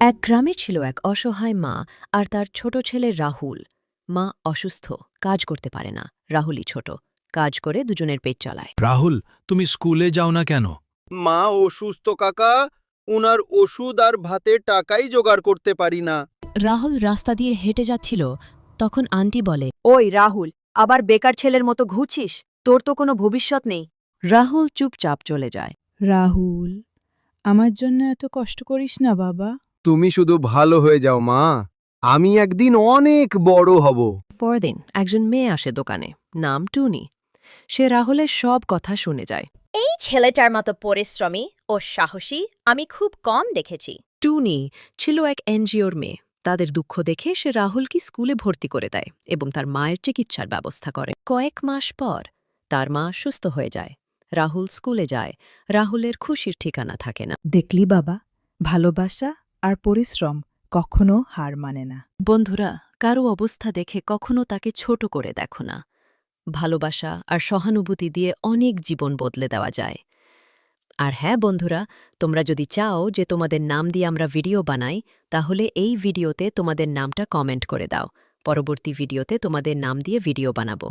এক গ্রামে ছিল এক অসহায় মা আর তার ছোট ছেলে রাহুল। মা অসুস্থ, কাজ করতে পারে না। রাহুলই ছোট, কাজ করে দুজনের পেট চালায়। রাহুল, তুমি স্কুলে যাও না কেন? মা অসুস্থ কাকা, উনার ওষুধ আর ভাতের টাকাই জোগাড় করতে পারি না। রাহুল রাস্তা দিয়ে হেঁটে যাচ্ছিল, তখন আন্টি বলে, ওই রাহুল, আবার বেকার ছেলের মতো ঘুরছিস? তোর তো কোনো ভবিষ্যৎ নেই। রাহুল চুপচাপ চলে যায়। রাহুল, আমার জন্য এত কষ্ট করিস না বাবা। তুমি শুধু ভালো হয়ে যাও মা, আমি একদিন অনেক বড় হব। পরদিন একজন মেয়ে আসে দোকানে, নাম টুনি। সে রাহুলের সব কথা শুনে যায়। এই ছেলেটার মতো পরিশ্রমী ও সাহসী আমি খুব কম দেখেছি। টুনি ছিল এক এনজিওর মেয়ে। তাদের দুঃখ দেখে সে রাহুলকে স্কুলে ভর্তি করে দেয় এবং তার মায়ের চিকিৎসার ব্যবস্থা করে। কয়েক মাস পর তার মা সুস্থ হয়ে যায়। রাহুল স্কুলে যায়। রাহুলের খুশির ঠিকানা থাকে না। দেখলি বাবা, ভালোবাসা আর পরিশ্রম কখনো হার মানে না। বন্ধুরা, কারো অবস্থা দেখে কখনো তাকে ছোট করে দেখো না। ভালোবাসা আর সহানুভূতি দিয়ে অনেক জীবন বদলে দেওয়া যায়। আর হ্যাঁ বন্ধুরা, তোমরা যদি চাও যে তোমাদের নাম দিয়ে আমরা ভিডিও বানাই, তাহলে এই ভিডিওতে তোমাদের নামটা কমেন্ট করে দাও। পরবর্তী ভিডিওতে তোমাদের নাম দিয়ে ভিডিও বানাবো।